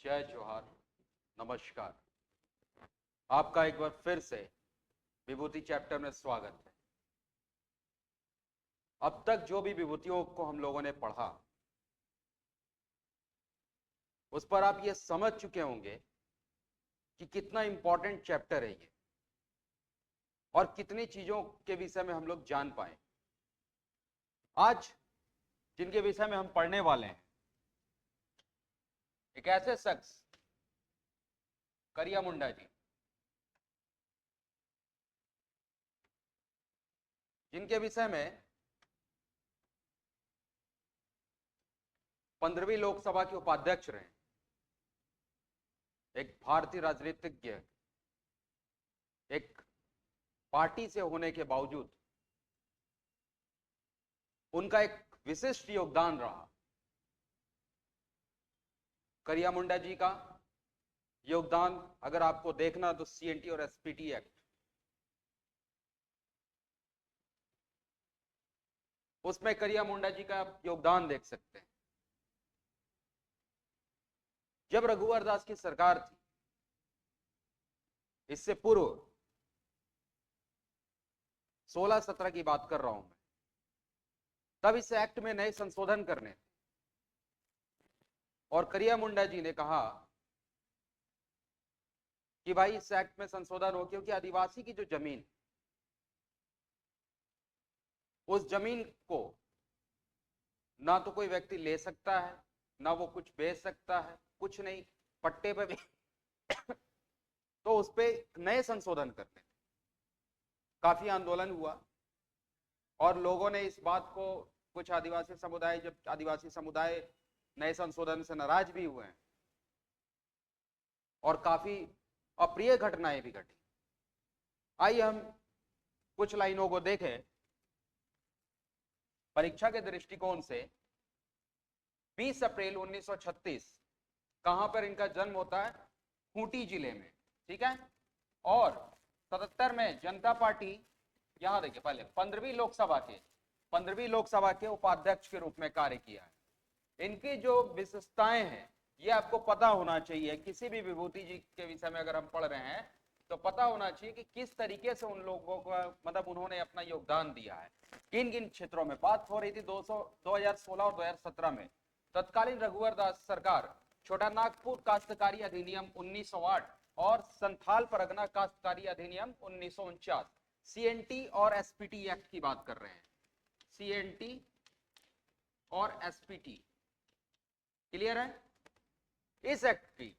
जय जोहार, नमस्कार। आपका एक बार फिर से विभूति चैप्टर में स्वागत है। अब तक जो भी विभूतियों को हम लोगों ने पढ़ा उस पर आप ये समझ चुके होंगे कि कितना इंपॉर्टेंट चैप्टर है ये और कितनी चीजों के विषय में हम लोग जान पाए। आज जिनके विषय में हम पढ़ने वाले हैं, एक ऐसे शख्स करिया मुंडा जी, जिनके विषय में 15वीं लोकसभा के उपाध्यक्ष रहे, एक भारतीय राजनीतिज्ञ, एक पार्टी से होने के बावजूद उनका एक विशिष्ट योगदान रहा। करिया मुंडा जी का योगदान अगर आपको देखना तो सीएनटी और एसपीटी एक्ट, उसमें करिया मुंडा जी का योगदान देख सकते हैं। जब रघुवर दास की सरकार थी, इससे पूर्व 16-17 की बात कर रहा हूं मैं, तब इस एक्ट में नए संशोधन करने थे और करिया मुंडा जी ने कहा कि भाई इस एक्ट में संशोधन हो, क्योंकि आदिवासी की जो जमीन, उस जमीन को ना तो कोई व्यक्ति ले सकता है, ना वो कुछ बेच सकता है, कुछ नहीं, पट्टे पे भी तो उस पे नए संशोधन करने, काफी आंदोलन हुआ और लोगों ने इस बात को, कुछ आदिवासी समुदाय, जब आदिवासी समुदाय नए संशोधन से नाराज भी हुए हैं और काफी अप्रिय घटनाएं भी घटी। आइए हम कुछ लाइनों को देखें। परीक्षा के दृष्टिकोण से 20 अप्रैल 1936 कहां पर इनका जन्म होता है? खूंटी जिले में, ठीक है। और 77 में जनता पार्टी, यहां देखिए, पहले 15वीं लोकसभा के उपाध्यक्ष के रूप में कार्य किया है। इनकी जो विशेषताएं हैं ये आपको पता होना चाहिए। किसी भी विभूति जी के विषय में अगर हम पढ़ रहे हैं तो पता होना चाहिए कि किस तरीके से उन लोगों को, मतलब उन्होंने अपना योगदान दिया है, किन किन क्षेत्रों में। बात हो रही थी 2016 और 2017 में तत्कालीन रघुवर दास सरकार छोटा नागपुर काश्तकारी अधिनियम 1908 और संथाल परगना काश्तकारी अधिनियम 1949, सीएनटी और एसपीटी एक्ट की बात कर रहे हैं। सीएनटी और एसपीटी, क्लियर है? इस एक्ट की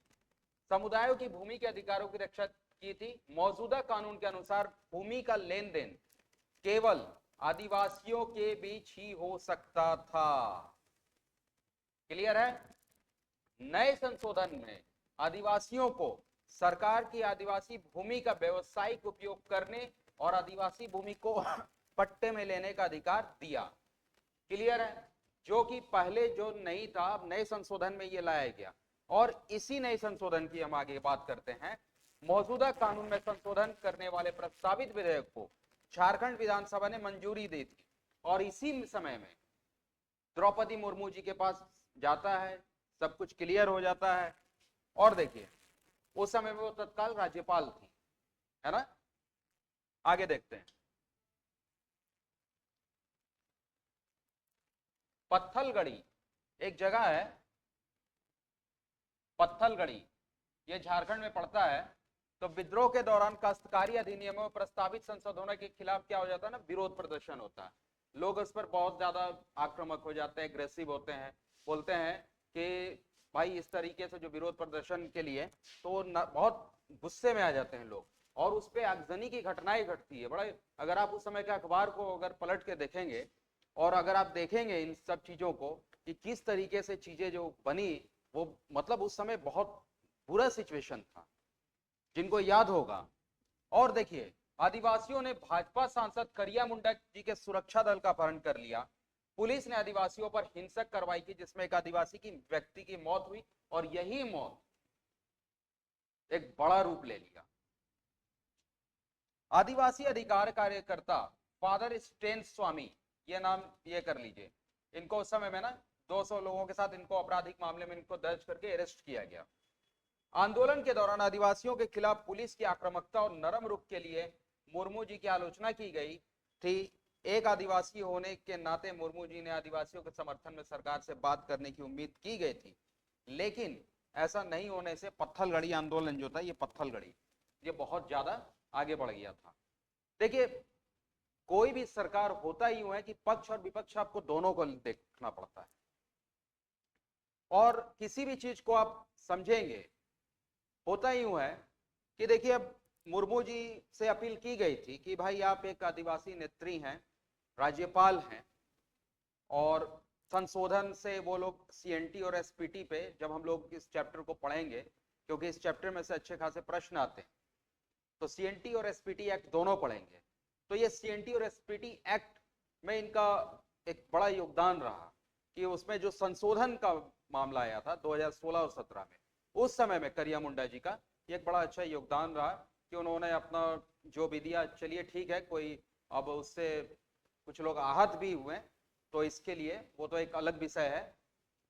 समुदायों की भूमि के अधिकारों की रक्षा की थी। मौजूदा कानून के अनुसार भूमि का लेन देन केवल आदिवासियों के बीच ही हो सकता था। क्लियर है? नए संशोधन में आदिवासियों को सरकार की आदिवासी भूमि का व्यवसायिक उपयोग करने और आदिवासी भूमि को पट्टे में लेने का अधिकार दिया। क्लियर है? जो कि पहले जो नहीं था, अब नए संशोधन में ये लाया गया। और इसी नए संशोधन की हम आगे बात करते हैं। मौजूदा कानून में संशोधन करने वाले प्रस्तावित विधेयक को झारखंड विधानसभा ने मंजूरी दी थी और इसी समय में द्रौपदी मुर्मू जी के पास जाता है, सब कुछ क्लियर हो जाता है। और देखिए, उस समय में वो तत्काल राज्यपाल थी, है ना। आगे देखते हैं। पत्थलगढ़ी एक जगह है, पत्थलगढ़ी, ये झारखंड में पड़ता है। तो विद्रोह के दौरान काश्तकारी अधिनियमों में प्रस्तावित संशोधनों के खिलाफ क्या हो जाता है ना, विरोध प्रदर्शन होता है। लोग इस पर बहुत ज्यादा आक्रामक हो जाते हैं, एग्रेसिव होते हैं, बोलते हैं कि भाई इस तरीके से जो विरोध प्रदर्शन के लिए, तो बहुत गुस्से में आ जाते हैं लोग और उस पर आगजनी की घटनाएं घटती है। बड़ा, अगर आप उस समय के अखबार को अगर पलट के देखेंगे और अगर आप देखेंगे इन सब चीजों को कि किस तरीके से चीजें जो बनी, वो मतलब उस समय बहुत बुरा सिचुएशन था, जिनको याद होगा। और देखिए, आदिवासियों ने भाजपा सांसद करिया मुंडा जी के सुरक्षा दल का अपहरण कर लिया। पुलिस ने आदिवासियों पर हिंसक कार्रवाई की, जिसमें एक आदिवासी की व्यक्ति की मौत हुई और यही मौत एक बड़ा रूप ले लिया। आदिवासी अधिकार कार्यकर्ता फादर स्टेन स्वामी, ये नाम ये कर लीजिए, इनको उस समय में ना 200 लोगों के साथ इनको आपराधिक मामले में इनको दर्ज करके अरेस्ट किया गया। आंदोलन के दौरान आदिवासियों के खिलाफ पुलिस की आक्रामकता और नरम रुख के लिए मुर्मू जी की आलोचना की गई थी। एक आदिवासी होने के नाते मुर्मू जी ने आदिवासियों के समर्थन में सरकार से बात करने की उम्मीद की गई थी, लेकिन ऐसा नहीं होने से पत्थलगड़ी आंदोलन जो था, ये पत्थलगड़ी ये बहुत ज्यादा आगे बढ़ गया था। देखिए, कोई भी सरकार होता ही यूं है कि पक्ष और विपक्ष आपको दोनों को देखना पड़ता है, और किसी भी चीज को आप समझेंगे होता ही यूं है कि देखिए, अब मुर्मू जी से अपील की गई थी कि भाई आप एक आदिवासी नेत्री हैं, राज्यपाल हैं, और संशोधन से वो लोग सीएनटी और एसपीटी पे जब हम लोग इस चैप्टर को पढ़ेंगे, क्योंकि इस चैप्टर में से अच्छे खासे प्रश्न आते हैं, तो सीएनटी और एसपीटी एक्ट दोनों पढ़ेंगे। तो ये सीएनटी और एसपीटी एक्ट में इनका एक बड़ा योगदान रहा कि उसमें जो संशोधन का मामला आया था 2016 और 17 में, उस समय में करिया मुंडा जी का एक बड़ा अच्छा योगदान रहा कि उन्होंने अपना जो भी दिया। चलिए ठीक है, कोई अब उससे कुछ लोग आहत भी हुए, तो इसके लिए वो तो एक अलग विषय है,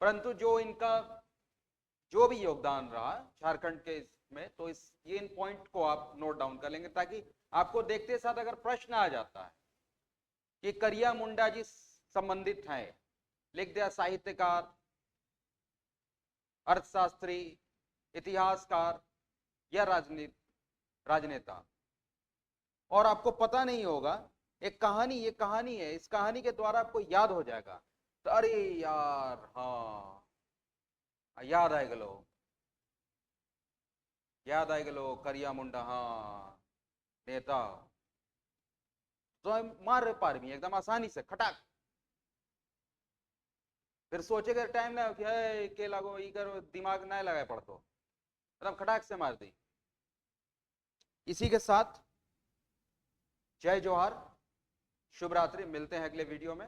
परंतु जो इनका जो भी योगदान रहा झारखंड के में, तो ये इन पॉइंट को आप नोट डाउन कर लेंगे, ताकि आपको देखते साथ अगर प्रश्न आ जाता है कि करिया मुंडा जी संबंधित हैं, लिख दिया साहित्यकार, अर्थशास्त्री, इतिहासकार या राजनेता, और आपको पता नहीं होगा एक कहानी, ये कहानी है, इस कहानी के द्वारा आपको याद हो जाएगा, तो अरे यार हाँ याद आए गलो, याद आए गलो करिया मुंडा, हाँ नेता, तो मार पार भी एकदम आसानी से खटाक। फिर सोचेगा टाइम ना कि के लगो ई करो, दिमाग ना लगाए पड़तो, एकदम खटाक से मार दी। इसी के साथ जय जोहार, शुभ रात्रि, मिलते हैं अगले वीडियो में।